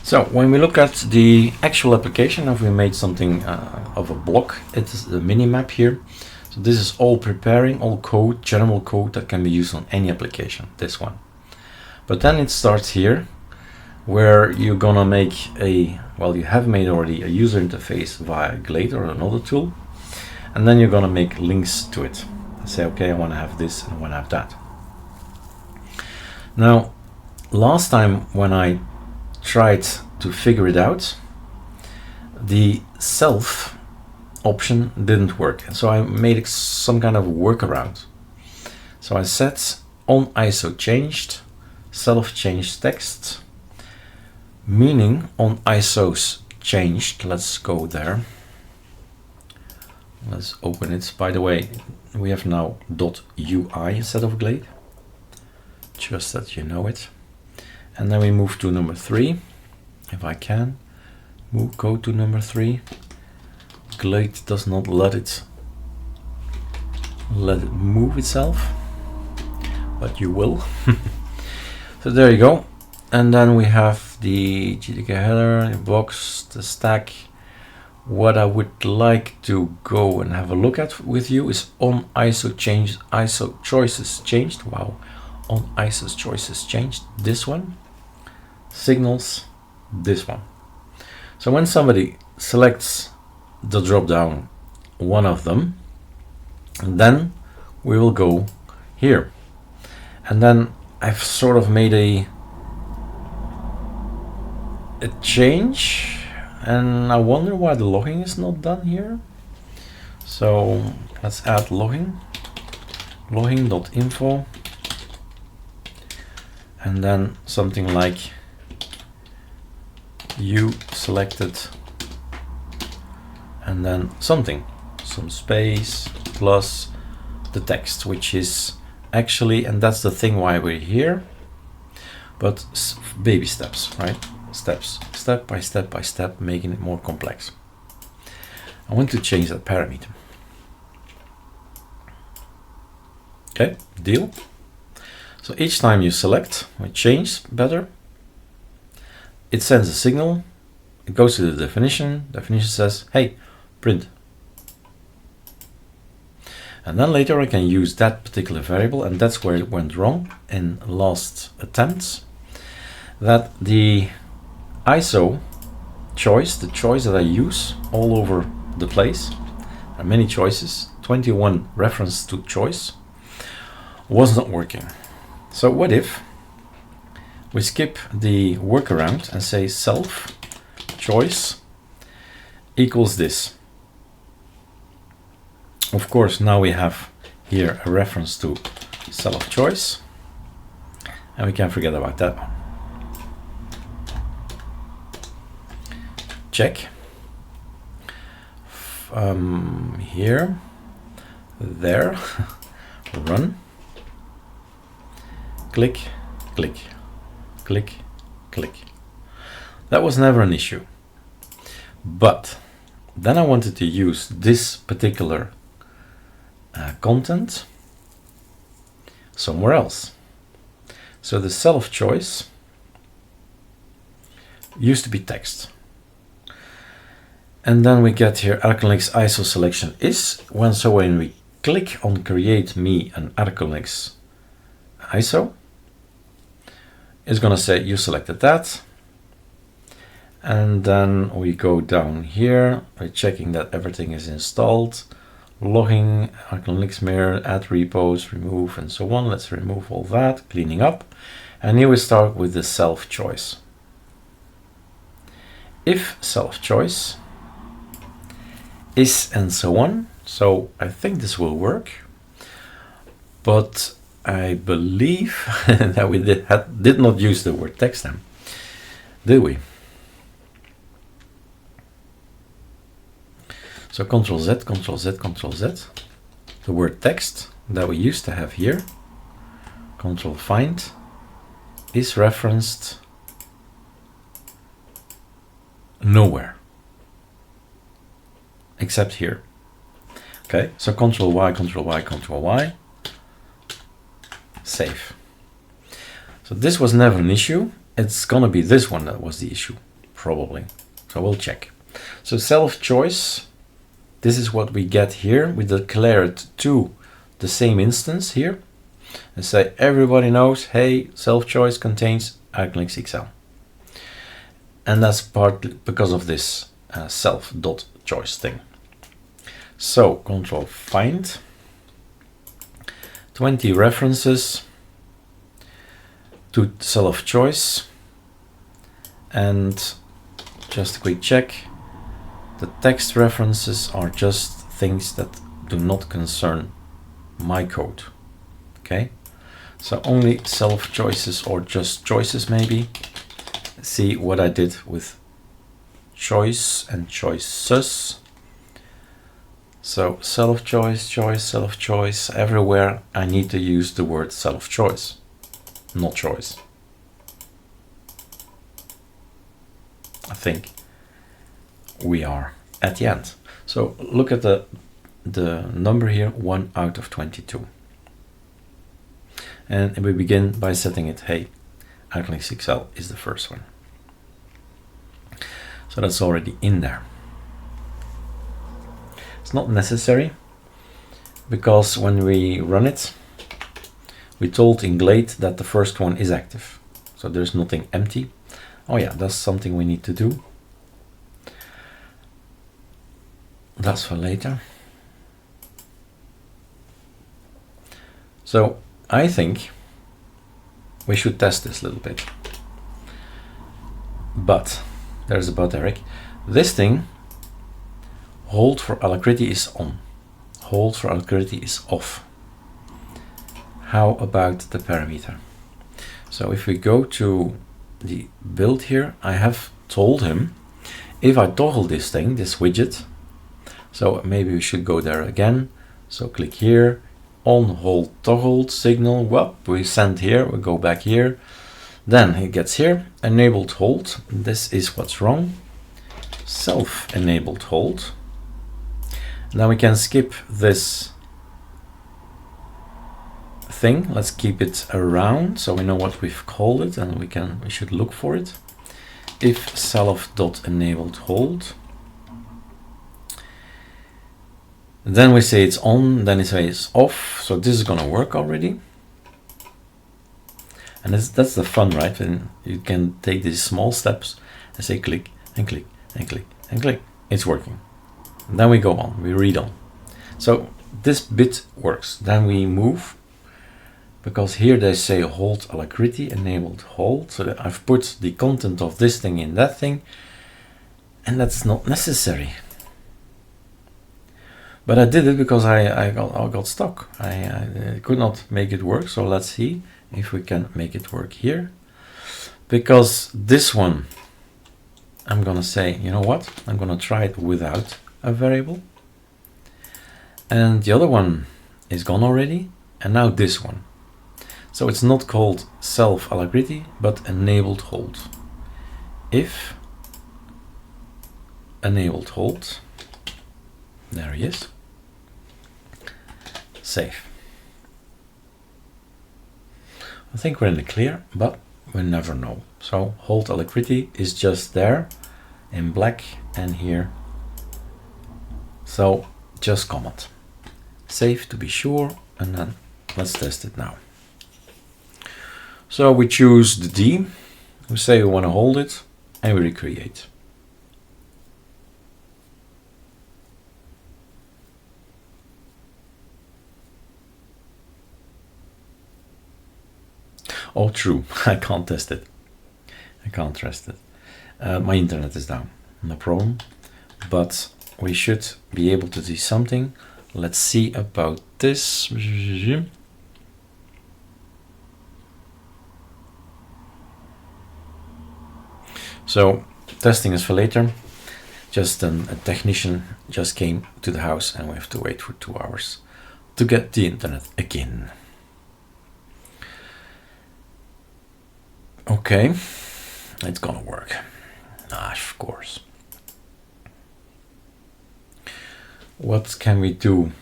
So when we look at the actual application, if we made something of a block, it is the mini map here. So this is all preparing, all code, general code that can be used on any application, this one. But then it starts here, where you're gonna make a, well, you have made already a user interface via Glade or another tool, and then you're gonna make links to it. Say, okay, I wanna have this and I wanna have that. Now, last time when I tried to figure it out, the self option didn't work, and so I made some kind of workaround. So I set on ISO changed, self changed text, meaning on ISOs changed. Let's go there. Let's open it. By the way, we have now .ui instead of Glade, just that you know it. And then we move to number 3. If I can go to number 3. Glade does not let it move itself, but you will. So there you go. And then we have the GTK header, the box, the stack. What I would like to go and have a look at with you is on ISO change, ISO choices changed. Wow, on ISO choices changed. This one. Signals, this one. So when somebody selects the drop down, one of them, and then we will go here. And then I've sort of made a change, and I wonder why the logging is not done here. So let's add logging, logging.info, and then something like you selected, and then some space plus the text, which is actually, and that's the thing why we're here, but baby steps, right? Steps, step by step, making it more complex. I want to change that parameter. Okay, deal. So each time you select, we change better. It sends a signal, it goes to the definition says, hey, print. And then later I can use that particular variable, and that's where it went wrong in last attempts, that the ISO choice, the choice that I use all over the place, there are many choices, 21 reference to choice, was not working. So what if we skip the workaround and say self choice equals this? Of course, now we have here a reference to self choice, and we can forget about that one. Check. Here, there, run, click, click, click, click. That was never an issue. But then I wanted to use this particular content somewhere else. So the self choice used to be text. And then we get here ArcoLinux ISO selection is, when we click on create me an ArcoLinux ISO, it's going to say you selected that. And then we go down here, we're checking that everything is installed, logging, ArcoLinux mirror, add repos, remove, and so on. Let's remove all that, cleaning up. And here we start with the self choice. If self choice is, and so on. So I think this will work, but I believe that we did not use the word text then, did we? So Control Z, Control Z, Control Z. The word text that we used to have here, Control Find, is referenced nowhere except here. Okay, so Control Y, Control Y, Control Y, save. So this was never an issue. It's gonna be this one that was the issue. probably. So we'll check. So self-choice, this is what we get here. We declare it to the same instance here and say everybody knows, hey, self-choice contains ArcoLinux XL. And that's partly because of this self.choice thing. So control find 20 references to self-choice, and just a quick check. The text references are just things that do not concern my code. Okay, so only self-choices or just choices maybe. See what I did with choice and choices. So self-choice, choice, self-choice, everywhere I need to use the word self-choice, not choice. I think we are at the end. So look at the number here, 1 out of 22. And we begin by setting it, hey, ArcoLinux XL is the first one. So that's already in there. It's not necessary, because when we run it, we told in Glade that the first one is active. So there's nothing empty. Oh yeah, that's something we need to do. That's for later. So I think we should test this a little bit. But there's a but, Eric. This thing, hold for Alacrity is on. Hold for Alacrity is off. How about the parameter? So if we go to the build here, I have told him if I toggle this thing, this widget, so maybe we should go there again. So click here, on hold toggled signal, well, we send here, we go back here, then it gets here, enabled hold, this is what's wrong, self-enabled hold. Now we can skip this thing, let's keep it around so we know what we've called it, and we should look for it. If self.enabled hold, then we say it's on, then it says off, so this is gonna work already. And that's the fun, right? And you can take these small steps and say click and click and click and click. It's working. And then we go on, we read on. So this bit works. Then we move, because here they say hold Alacrity, enabled hold. So that I've put the content of this thing in that thing, and that's not necessary. But I did it because I got stuck. I could not make it work. So let's see if we can make it work here. Because this one, I'm gonna say, you know what? I'm gonna try it without a variable. And the other one is gone already. And now this one. So it's not called self Alacrity, but enabled hold. If enabled hold, there he is. Save. I think we're in the clear, but we never know. So hold Alacrity is just there in black and here. So just comment. Save to be sure, and then let's test it now. So we choose the D, we say we want to hold it, and we recreate. Oh, true. I can't test it. I can't test it. My internet is down. No problem. But we should be able to do something. Let's see about this. So testing is for later. Just a technician just came to the house and we have to wait for 2 hours to get the internet again. Okay, it's gonna work. Of course. What can we do?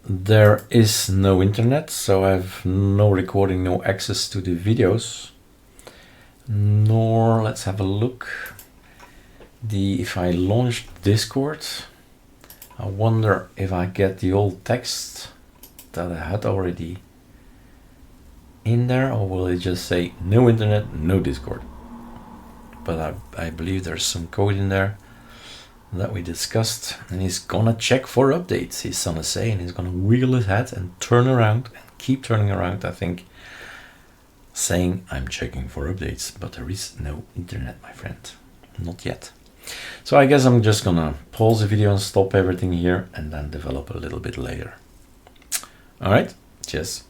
There is no internet, so I have no recording, no access to the videos. nor let's have a look. If I launch Discord, I wonder if I get the old text that I had already in there, or will it just say no internet, no Discord? But I believe there's some code in there that we discussed, and he's gonna check for updates, he's gonna say, and he's gonna wiggle his head and turn around and keep turning around, I think, saying I'm checking for updates, but there is no internet, my friend, not yet. So I guess I'm just gonna pause the video and stop everything here and then develop a little bit later. All right, cheers.